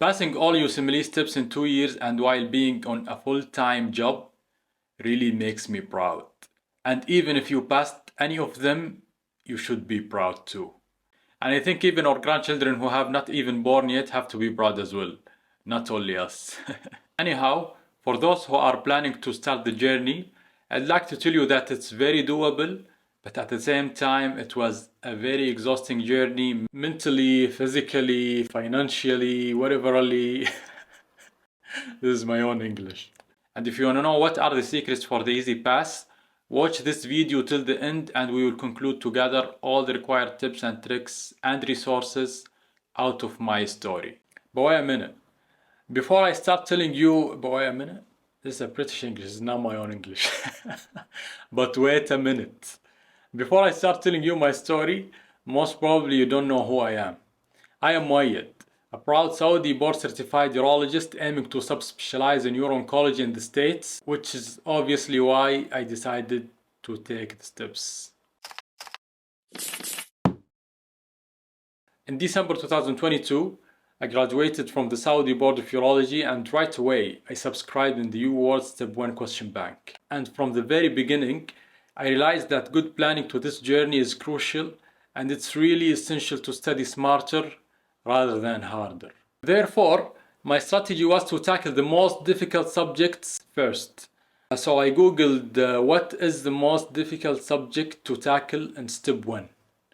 Passing all USMLE steps in 2 years and while being on a full-time job really makes me proud. And even if you passed any of them, you should be proud too. And I think even our grandchildren who have not even born yet have to be proud as well, not only us. Anyhow, for those who are planning to start the journey, I'd like to tell you that it's very doable, but at the same time, it was a very exhausting journey, mentally, physically, financially, whateverly. This is my own English. And if you want to know what are the secrets for the easy pass, watch this video till the end and we will conclude together all the required tips and tricks and resources out of my story. But wait a minute. Before I start telling you, this is a British English, it's not my own English. But wait a minute. Before I start telling you my story, most probably you don't know who I am. I am Muayyad, a proud Saudi board certified urologist aiming to subspecialize in uro-oncology in the States, which is obviously why I decided to take the steps. In December 2022, I graduated from the Saudi Board of Urology and right away I subscribed in the UWorld Step 1 question bank. And from the very beginning, I realized that good planning to this journey is crucial and it's really essential to study smarter rather than harder. Therefore, my strategy was to tackle the most difficult subjects first. So I googled what is the most difficult subject to tackle in step 1.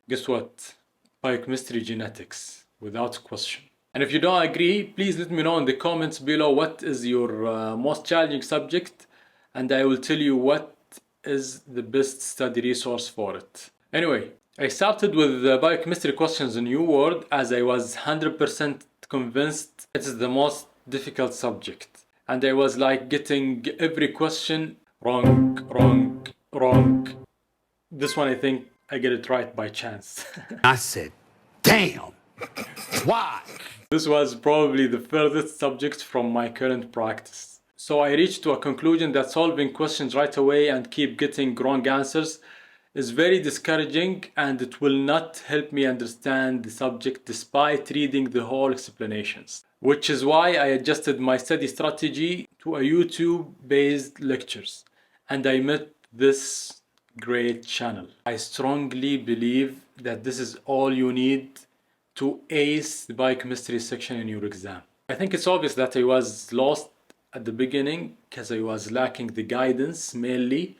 Guess what? Biochemistry genetics, without question. And if you don't agree, please let me know in the comments below what is your most challenging subject and I will tell you what is the best study resource for it. Anyway, I started with biochemistry questions in UWorld as I was 100% convinced it is the most difficult subject. And I was like getting every question wrong. This one I think I get it right by chance. I said, damn, why? This was probably the furthest subject from my current practice. So I reached to a conclusion that solving questions right away and keep getting wrong answers is very discouraging and it will not help me understand the subject despite reading the whole explanations. Which is why I adjusted my study strategy to a YouTube-based lectures and I met this great channel. I strongly believe that this is all you need to ace the biochemistry section in your exam. I think it's obvious that I was lost at the beginning because I was lacking the guidance mainly.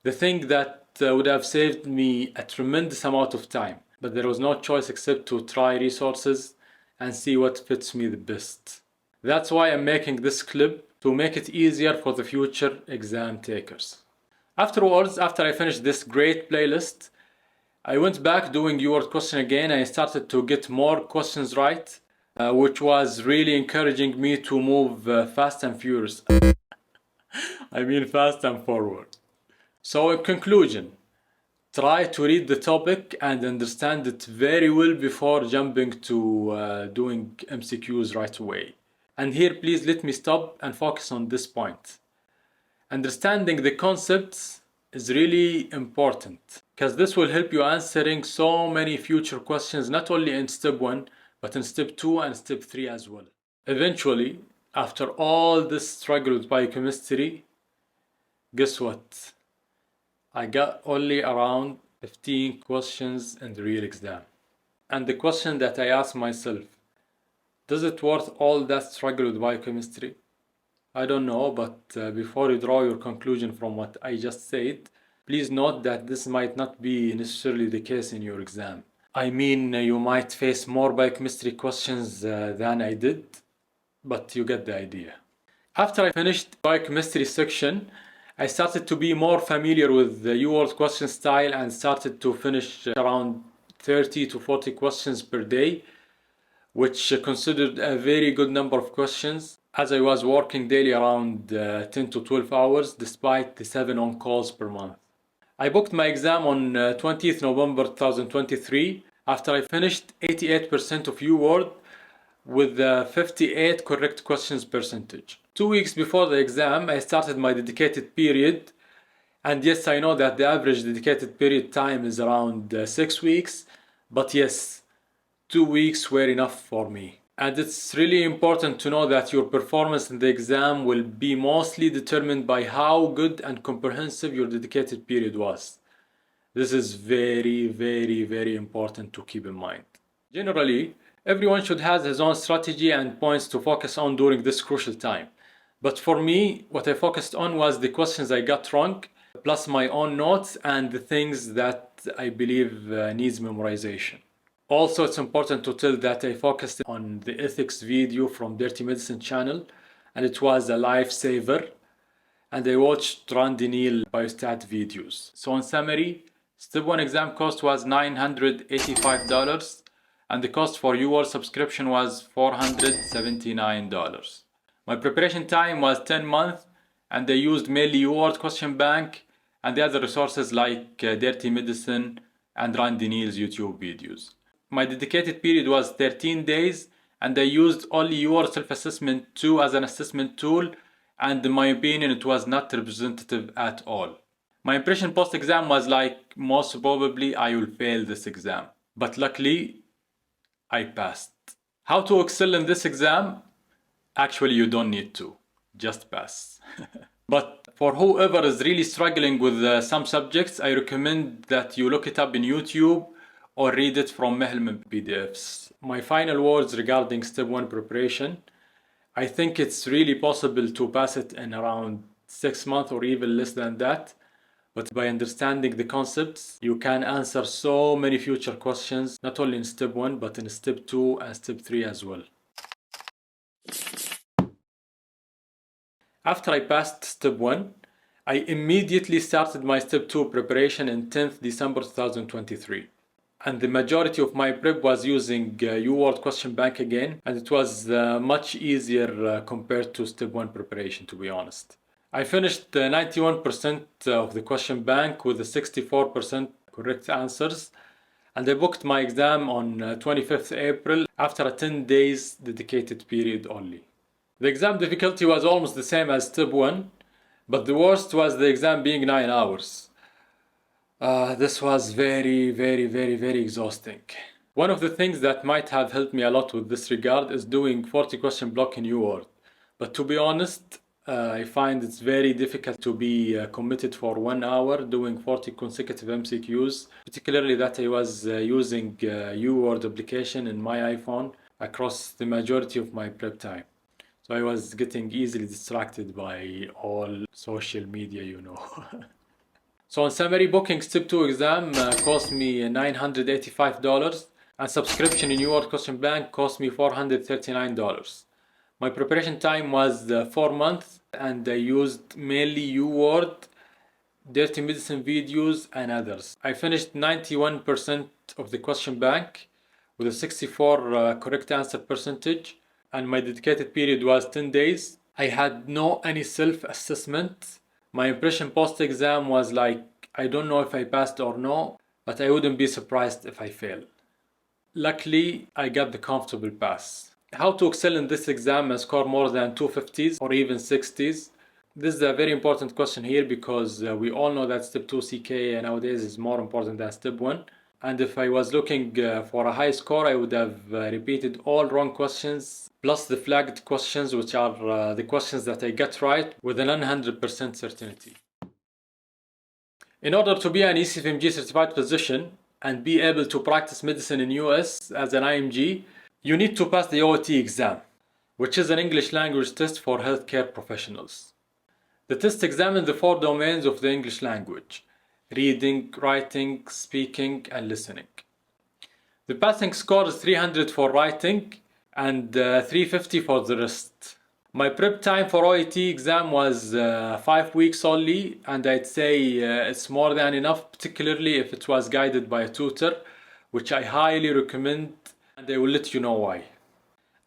The thing that would have saved me a tremendous amount of time, but there was no choice except to try resources and see what fits me the best. That's why I'm making this clip to make it easier for the future exam takers. Afterwards, after I finished this great playlist, I went back doing your question again and I started to get more questions right, which was really encouraging me to move fast and furious. I mean fast and forward. So in conclusion, try to read the topic and understand it very well before jumping to doing MCQs right away. And here please let me stop and focus on this point. Understanding the concepts is really important because this will help you answering so many future questions not only in step 1 but in step 2 and step 3 as well. Eventually, after all this struggle with biochemistry, guess what? I got only around 15 questions in the real exam. And the question that I asked myself, does it worth all that struggle with biochemistry? I don't know, but before you draw your conclusion from what I just said, please note that this might not be necessarily the case in your exam. I mean, you might face more biochemistry questions than I did, but you get the idea. After I finished biochemistry section, I started to be more familiar with the UWorld question style and started to finish around 30 to 40 questions per day, which considered a very good number of questions as I was working daily around 10 to 12 hours despite the 7 on calls per month. I booked my exam on 20th November 2023 after I finished 88% of UWorld with 58 correct questions percentage. 2 weeks before the exam, I started my dedicated period, and yes, I know that the average dedicated period time is around 6 weeks, but yes, 2 weeks were enough for me. And it's really important to know that your performance in the exam will be mostly determined by how good and comprehensive your dedicated period was. This is very, very, very important to keep in mind. Generally, everyone should have his own strategy and points to focus on during this crucial time. But for me, what I focused on was the questions I got wrong, plus my own notes and the things that I believe needs memorization. Also, it's important to tell that I focused on the ethics video from Dirty Medicine channel, and it was a lifesaver. And I watched Randy Neal biostat videos. So in summary, Step 1 exam cost was $985, and the cost for your subscription was $479. My preparation time was 10 months, and I used mainly UWorld question bank and the other resources like Dirty Medicine and Randy Neal's YouTube videos. My dedicated period was 13 days, and I used only UWorld self-assessment 2 as an assessment tool, and in my opinion it was not representative at all. My impression post-exam was like, most probably I will fail this exam. But luckily, I passed. How to excel in this exam? Actually, you don't need to. Just pass. But for whoever is really struggling with some subjects, I recommend that you look it up in YouTube or read it from Mehlman PDFs. My final words regarding Step 1 preparation. I think it's really possible to pass it in around 6 months or even less than that. But by understanding the concepts, you can answer so many future questions, not only in Step 1, but in Step 2 and Step 3 as well. After I passed Step 1, I immediately started my Step 2 preparation in 10th December 2023. And the majority of my prep was using UWorld question bank again, and it was much easier compared to Step 1 preparation, to be honest. I finished 91% of the question bank with the 64% correct answers, and I booked my exam on 25th April after a 10 days dedicated period only. The exam difficulty was almost the same as Step 1, but the worst was the exam being 9 hours. This was very, very, very, very exhausting. One of the things that might have helped me a lot with this regard is doing 40 question block in UWorld. But to be honest, I find it's very difficult to be committed for 1 hour doing 40 consecutive MCQs, particularly that I was using UWorld application in my iPhone across the majority of my prep time. So I was getting easily distracted by all social media, you know. So in summary, booking Step 2 exam cost me $985, and subscription in UWorld question bank cost me $439. My preparation time was 4 months, and I used mainly UWorld, Dirty Medicine videos and others. I finished 91% of the question bank with a 64 correct answer percentage, and my dedicated period was 10 days. I had no any self-assessment. My impression post-exam was like, I don't know if I passed or no, but I wouldn't be surprised if I fail. Luckily, I got the comfortable pass. How to excel in this exam and score more than 250s or even 60s? This is a very important question here because we all know that Step 2 CK nowadays is more important than Step 1. And if I was looking for a high score, I would have repeated all wrong questions plus the flagged questions, which are the questions that I got right with an 100% certainty. In order to be an ECFMG certified physician and be able to practice medicine in US as an IMG, you need to pass the OET exam, which is an English language test for healthcare professionals. The test examines the 4 domains of the English language: reading, writing, speaking, and listening. The passing score is 300 for writing and 350 for the rest. My prep time for OET exam was 5 weeks only, and I'd say it's more than enough, particularly if it was guided by a tutor, which I highly recommend, and I will let you know why.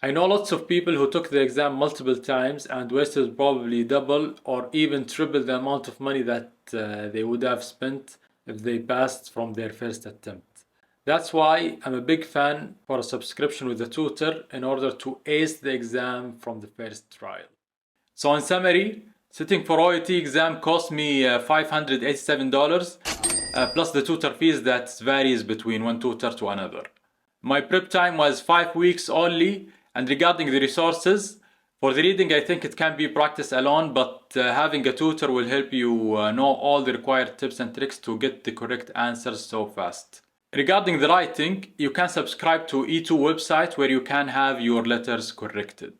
I know lots of people who took the exam multiple times and wasted probably double or even triple the amount of money that they would have spent if they passed from their first attempt. That's why I'm a big fan for a subscription with a tutor in order to ace the exam from the first trial. So in summary, sitting for OET exam cost me $587 plus the tutor fees that varies between one tutor to another. My prep time was 5 weeks only, And regarding the resources, for the reading, I think it can be practiced alone, but having a tutor will help you know all the required tips and tricks to get the correct answers so fast. Regarding the writing, you can subscribe to E2 website where you can have your letters corrected.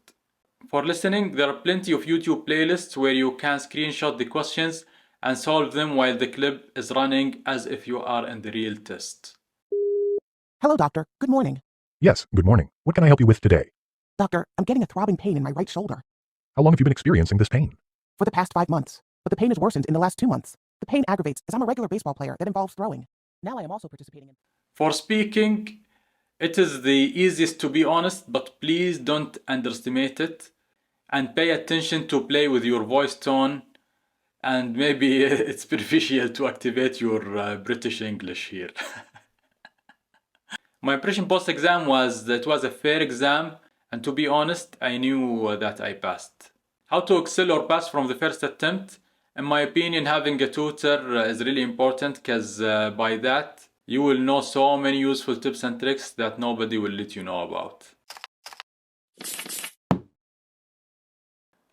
For listening, there are plenty of YouTube playlists where you can screenshot the questions and solve them while the clip is running as if you are in the real test. Hello, doctor. Good morning. Yes, good morning. What can I help you with today? Doctor, I'm getting a throbbing pain in my right shoulder. How long have you been experiencing this pain? For the past 5 months. But the pain has worsened in the last 2 months. The pain aggravates as I'm a regular baseball player that involves throwing. Now I am also participating in... For speaking, it is the easiest to be honest, but please don't underestimate it. And pay attention to play with your voice tone. And maybe it's beneficial to activate your British English here. My impression post-exam was that it was a fair exam, and to be honest, I knew that I passed. How to excel or pass from the first attempt? In my opinion, having a tutor is really important, because by that, you will know so many useful tips and tricks that nobody will let you know about.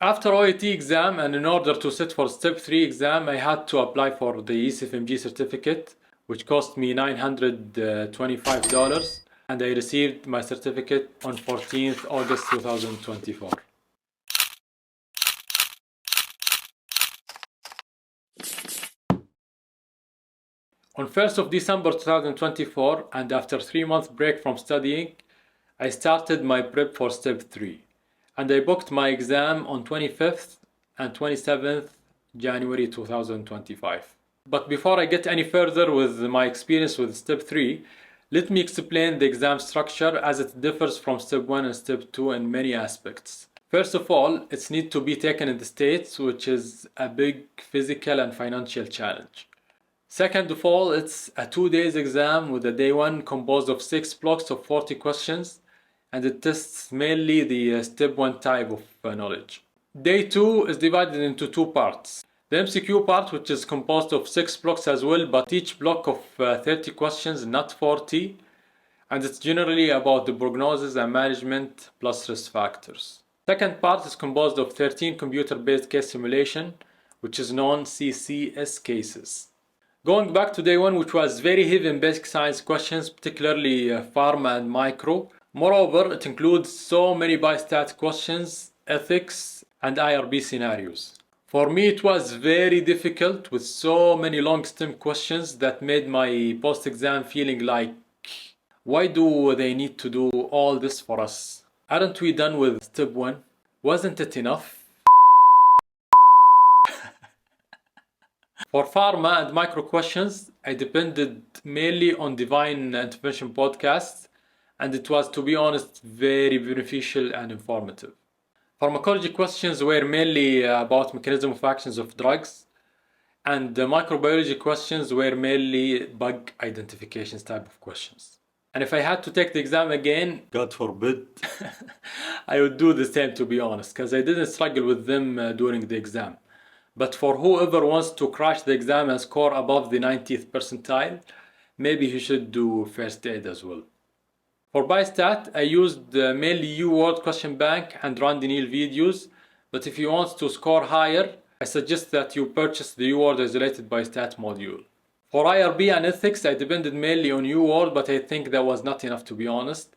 After OET exam, and in order to sit for step 3 exam, I had to apply for the ECFMG Certificate, which cost me $925, and I received my certificate on 14th August 2024. On 1st of December 2024, and after 3-month break from studying, I started my prep for step 3, and I booked my exam on 25th and 27th January 2025. But before I get any further with my experience with step 3, let me explain the exam structure as it differs from step 1 and step 2 in many aspects. First of all, it needs to be taken in the States, which is a big physical and financial challenge. Second of all, it's a 2-day exam with a day 1 composed of 6 blocks of 40 questions, and it tests mainly the step 1 type of knowledge. Day 2 is divided into 2 parts. The MCQ part, which is composed of 6 blocks as well, but each block of 30 questions, not 40, and it's generally about the prognosis and management plus risk factors. Second part is composed of 13 computer-based case simulation, which is known CCS Cases. Going back to day 1, which was very heavy in basic science questions, particularly pharma and micro. Moreover, it includes so many biostat questions, ethics, and IRB scenarios. For me, it was very difficult with so many long stem questions that made my post-exam feeling like, why do they need to do all this for us? Aren't we done with step 1? Wasn't it enough? For pharma and micro questions, I depended mainly on Devine intervention podcasts, and it was, to be honest, very beneficial and informative. Pharmacology questions were mainly about mechanism of actions of drugs, and the microbiology questions were mainly bug identifications type of questions. And if I had to take the exam again, God forbid, I would do the same, to be honest, because I didn't struggle with them during the exam. But for whoever wants to crash the exam and score above the 90th percentile, maybe he should do first aid as well. For biostat, I used mainly UWorld question bank and Randy Neal videos, but if you want to score higher, I suggest that you purchase the UWorld isolated biostat module. For IRB and ethics, I depended mainly on UWorld, but I think that was not enough, to be honest.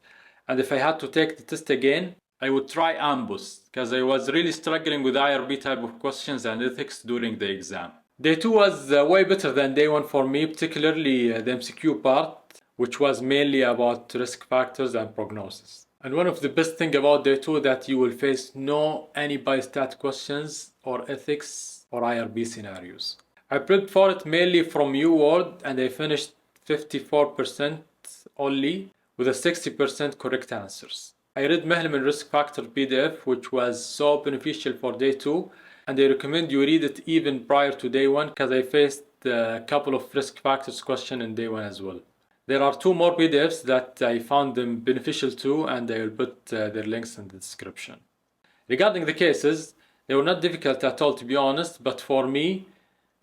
And if I had to take the test again, I would try AMBUS, because I was really struggling with IRB type of questions and ethics during the exam. Day 2 was way better than day 1 for me, particularly the MCQ part, which was mainly about risk factors and prognosis. And one of the best things about day 2 that you will face no any biostat questions or ethics or IRB scenarios. I prepped for it mainly from UWorld, and I finished 54% only with a 60% correct answers. I read Mehlman Risk Factor PDF, which was so beneficial for day 2, and I recommend you read it even prior to day 1, because I faced a couple of risk factors questions in day 1 as well. There are 2 more PDFs that I found them beneficial too, and I will put their links in the description. Regarding the cases, they were not difficult at all, to be honest, but for me,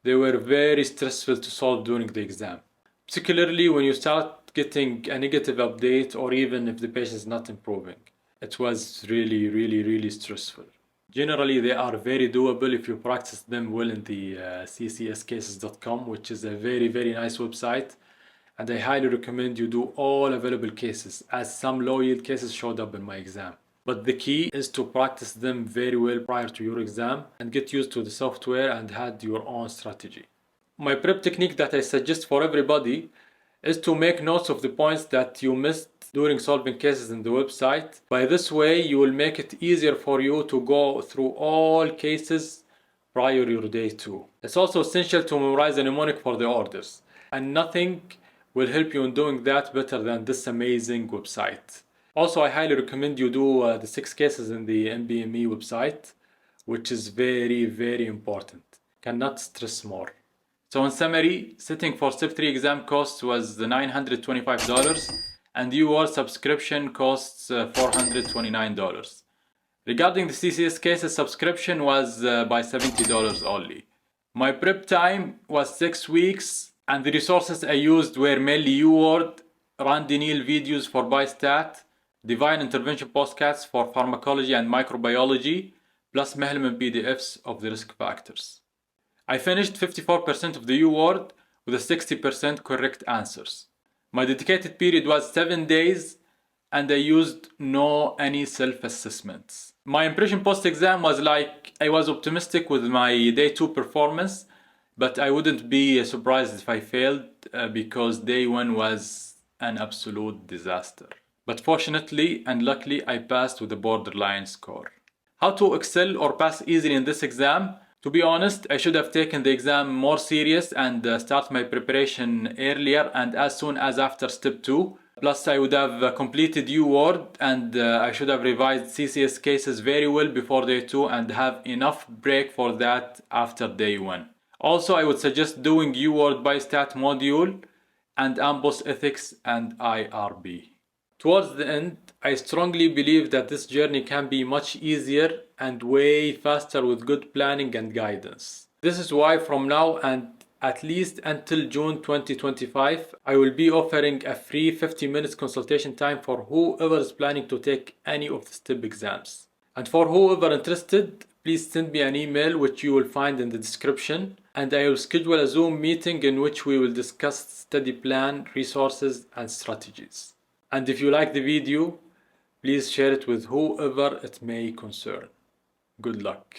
they were very stressful to solve during the exam. Particularly when you start getting a negative update, or even if the patient is not improving. It was really stressful. Generally, they are very doable if you practice them well in the ccscases.com, which is a very nice website. And I highly recommend you do all available cases, as some low yield cases showed up in my exam. But the key is to practice them very well prior to your exam and get used to the software and add your own strategy. My prep technique that I suggest for everybody is to make notes of the points that you missed during solving cases in the website. By this way, you will make it easier for you to go through all cases prior to your day 2. It's also essential to memorize a mnemonic for the orders, and nothing will help you in doing that better than this amazing website. Also, I highly recommend you do the 6 cases in the NBME website, which is very important. Cannot stress more. So in summary, sitting for Step 3 exam costs was $925 and UR subscription costs $429. Regarding the CCS Cases, subscription was by $70 only. My prep time was 6 weeks and the resources I used were mainly UWord, Randy Neal videos for Bystat, Devine intervention postcards for pharmacology and microbiology, plus Mehlman PDFs of the risk factors. I finished 54% of the UWord with a 60% correct answers. My dedicated period was 7 days and I used any self-assessments. My impression post-exam was like I was optimistic with my day 2 performance, but I wouldn't be surprised if I failed because day 1 was an absolute disaster. But fortunately and luckily I passed with a borderline score. How to excel or pass easily in this exam? To be honest, I should have taken the exam more serious and start my preparation earlier and as soon as after Step 2. Plus I would have completed UWord and I should have revised CCS cases very well before day 2 and have enough break for that after day 1. Also, I would suggest doing UWord Bystat module and AMBOSS Ethics and IRB. Towards the end, I strongly believe that this journey can be much easier and way faster with good planning and guidance. This is why from now and at least until June 2025, I will be offering a free 50 minutes consultation time for whoever is planning to take any of the STEP exams. And for whoever interested, please send me an email which you will find in the description, and I will schedule a Zoom meeting in which we will discuss study plan, resources and strategies. And if you like the video, please share it with whoever it may concern. Good luck.